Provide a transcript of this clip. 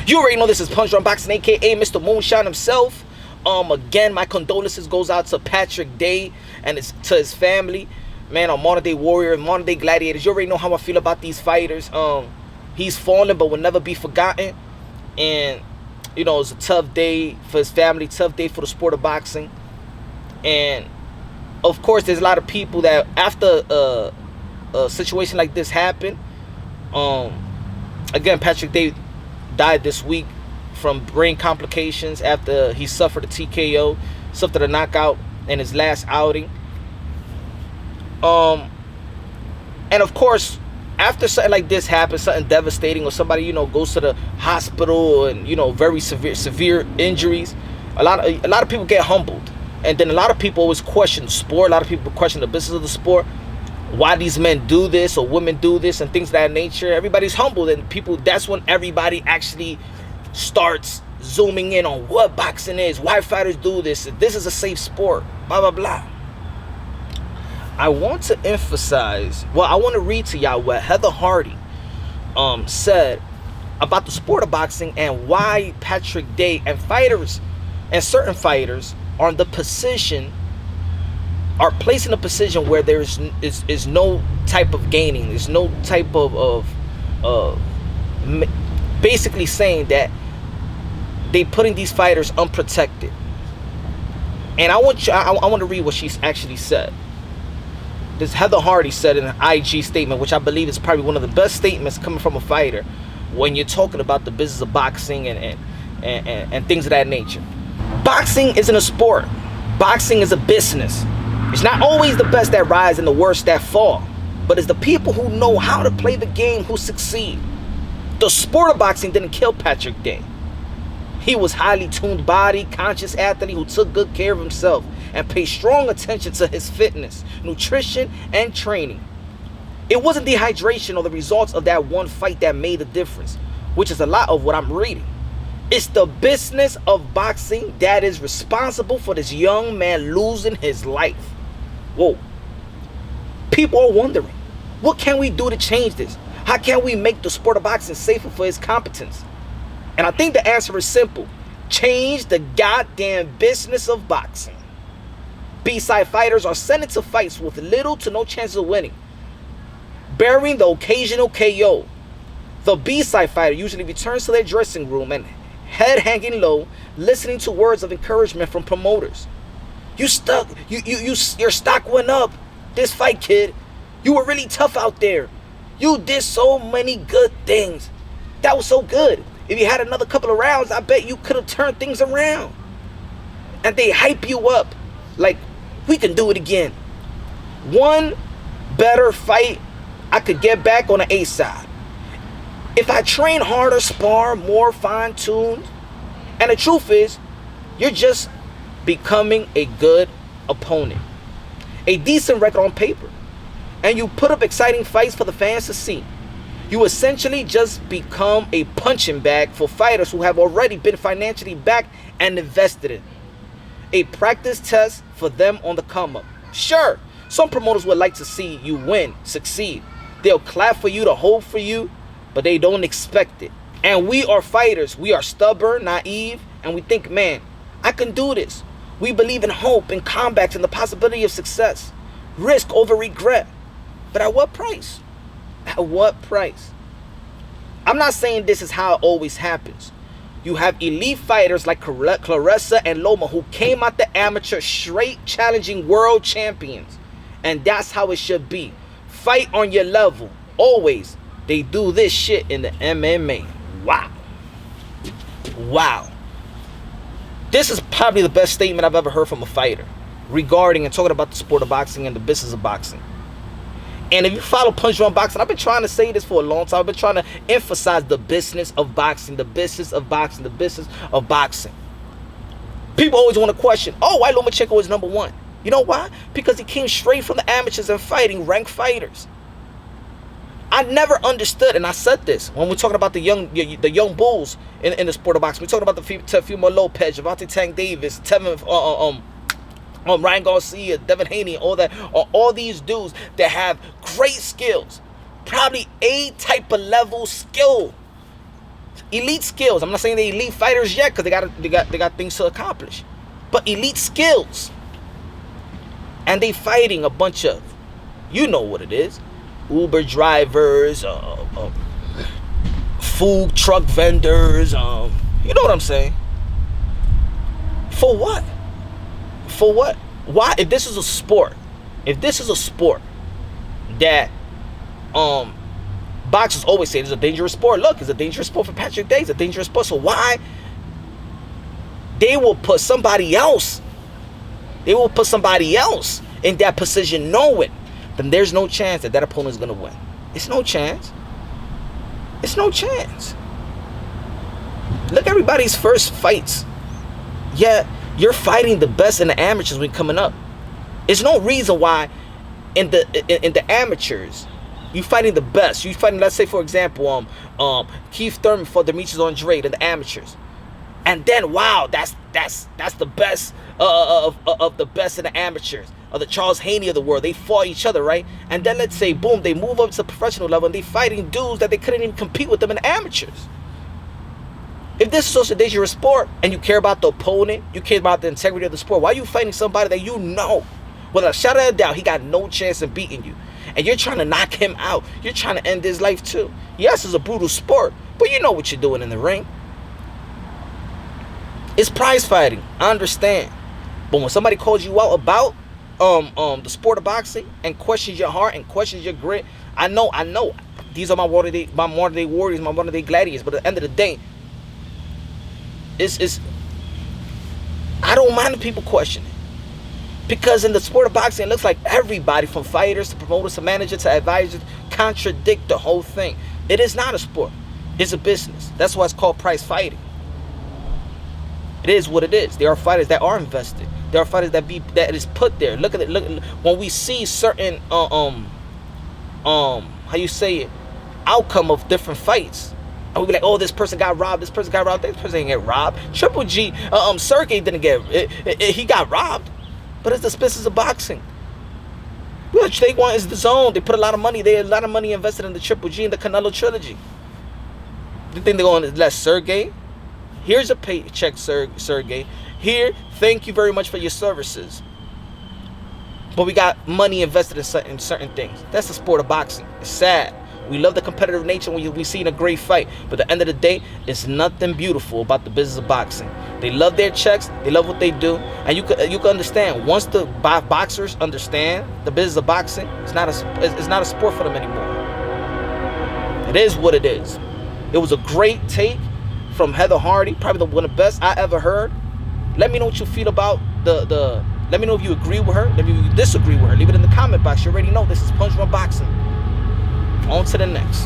You already know this is Punch Drunk Boxing, aka Mr. Moonshine himself. Again, my condolences goes out to Patrick Day and to his family. Man, on Modern Day Warrior, Modern Day Gladiators. You already know how I feel about these fighters. He's fallen but will never be forgotten. And, you know, it's a tough day for his family, tough day for the sport of boxing. And, of course, there's a lot of people that after a situation like this happened, again, Patrick Day died this week from brain complications after he suffered a TKO, suffered a knockout in his last outing. And of course, after something like this happens, something devastating, or somebody, you know, goes to the hospital and, you know, very severe injuries, a lot of people get humbled. And then a lot of people always question the sport. A lot of people question the business of the sport, why these men do this or women do this and things of that nature. Everybody's humbled, and people, that's when everybody actually starts zooming in on what boxing is, why fighters do this, this is a safe sport, blah blah blah. I want to emphasize, I want to read to y'all what Heather Hardy said about the sport of boxing and why Patrick Day and fighters and certain fighters are in the position, are placed in a position where there is no type of gaining, there's no type of basically saying that they putting these fighters unprotected. And I want to read what she's actually said. This Heather Hardy said in an IG statement, which I believe is probably one of the best statements coming from a fighter when you're talking about the business of boxing and things of that nature. Boxing isn't a sport. Boxing is a business. It's not always the best that rise and the worst that fall, but it's the people who know how to play the game who succeed. The sport of boxing didn't kill Patrick Day. He was highly tuned body, conscious athlete who took good care of himself and paid strong attention to his fitness, nutrition, and training. It wasn't dehydration or the results of that one fight that made the difference, which is a lot of what I'm reading. It's the business of boxing that is responsible for this young man losing his life. Whoa. People are wondering, what can we do to change this? How can we make the sport of boxing safer for his competence? And I think the answer is simple. Change the goddamn business of boxing. B-side fighters are sent into fights with little to no chance of winning, bearing the occasional KO. The B-side fighter usually returns to their dressing room and head hanging low, listening to words of encouragement from promoters. Your stock went up this fight, kid. You were really tough out there. You did so many good things. That was so good. If you had another couple of rounds, I bet you could have turned things around. And they hype you up like, we can do it again. One better fight, I could get back on the A side. If I train harder, spar, more fine-tuned. And the truth is, you're just becoming a good opponent. A decent record on paper. And you put up exciting fights for the fans to see. You essentially just become a punching bag for fighters who have already been financially backed and invested in. A practice test for them on the come up. Sure, some promoters would like to see you win, succeed. They'll clap for you to hope for you, but they don't expect it. And we are fighters. We are stubborn, naive, and we think, man, I can do this. We believe in hope and comebacks and the possibility of success. Risk over regret. But at what price? At what price? I'm not saying this is how it always happens. You have elite fighters like Claressa and Loma who came out the amateur straight challenging world champions. And that's how it should be. Fight on your level. Always. They do this shit in the MMA. Wow. Wow. This is probably the best statement I've ever heard from a fighter regarding and talking about the sport of boxing and the business of boxing. And if you follow Punch Drunk Boxing, I've been trying to say this for a long time. I've been trying to emphasize the business of boxing, the business of boxing, the business of boxing. People always want to question, why Lomachenko is number one? You know why? Because he came straight from the amateurs and fighting ranked fighters. I never understood, and I said this when we're talking about the young bulls in the sport of boxing. We're talking about the Teofimo Lopez, Gervonta Tank Davis, Ryan Garcia, Devin Haney, all these dudes that have great skills, probably A type of level skill Elite skills. I'm not saying they elite fighters yet because they got things to accomplish, but elite skills. And they fighting a bunch of, you know what it is, Uber drivers, food truck vendors, you know what I'm saying? For what? For what? Why? If this is a sport that boxers always say it's a dangerous sport. Look, it's a dangerous sport for Patrick Day. It's a dangerous sport. So why they will put somebody else in that position knowing then there's no chance that opponent is going to win. It's no chance. Look at everybody's first fights. Yeah, you're fighting the best in the amateurs when coming up. There's no reason why in the amateurs you fighting the best. You fighting, let's say for example, Keith Thurman for Demetrius Andrade in the amateurs, and then wow, that's the best of the best in the amateurs, or the Charles Haney of the world. They fought each other, right? And then let's say boom, they move up to the professional level and they fighting dudes that they couldn't even compete with them in the amateurs. If this is such a dangerous sport and you care about the opponent, you care about the integrity of the sport, why are you fighting somebody that you know, without a shadow of a doubt, he got no chance of beating you? And you're trying to knock him out. You're trying to end his life too. Yes, it's a brutal sport, but you know what you're doing in the ring. It's prize fighting. I understand. But when somebody calls you out about the sport of boxing and questions your heart and questions your grit, I know. These are my modern day warriors, my modern day gladiators. But at the end of the day, it's I don't mind the people questioning. Because in the sport of boxing, it looks like everybody from fighters to promoters to managers to advisors contradict the whole thing. It is not a sport. It's a business. That's why it's called prize fighting. It is what it is. There are fighters that are invested. There are fighters that is put there. Look at it. Look when we see certain how you say it, outcome of different fights. And we be like, oh, this person got robbed. This person didn't get robbed. Triple G, Sergey didn't get. He got robbed. But it's the business of boxing. What they want is the zone. They put a lot of money. They had a lot of money invested in the Triple G and the Canelo trilogy. You think they're going to let Sergey? Here's a paycheck, Sergey. Here, thank you very much for your services. But we got money invested in certain things. That's the sport of boxing. It's sad. We love the competitive nature when we see in a great fight. But at the end of the day, it's nothing beautiful about the business of boxing. They love their checks. They love what they do. And you can understand. Once the boxers understand the business of boxing, it's not a sport for them anymore. It is what it is. It was a great take from Heather Hardy. Probably one of the best I ever heard. Let me know what you feel about the let me know if you agree with her. Let me know if you disagree with her. Leave it in the comment box. You already know this is Punch Drunk Boxing. On to the next.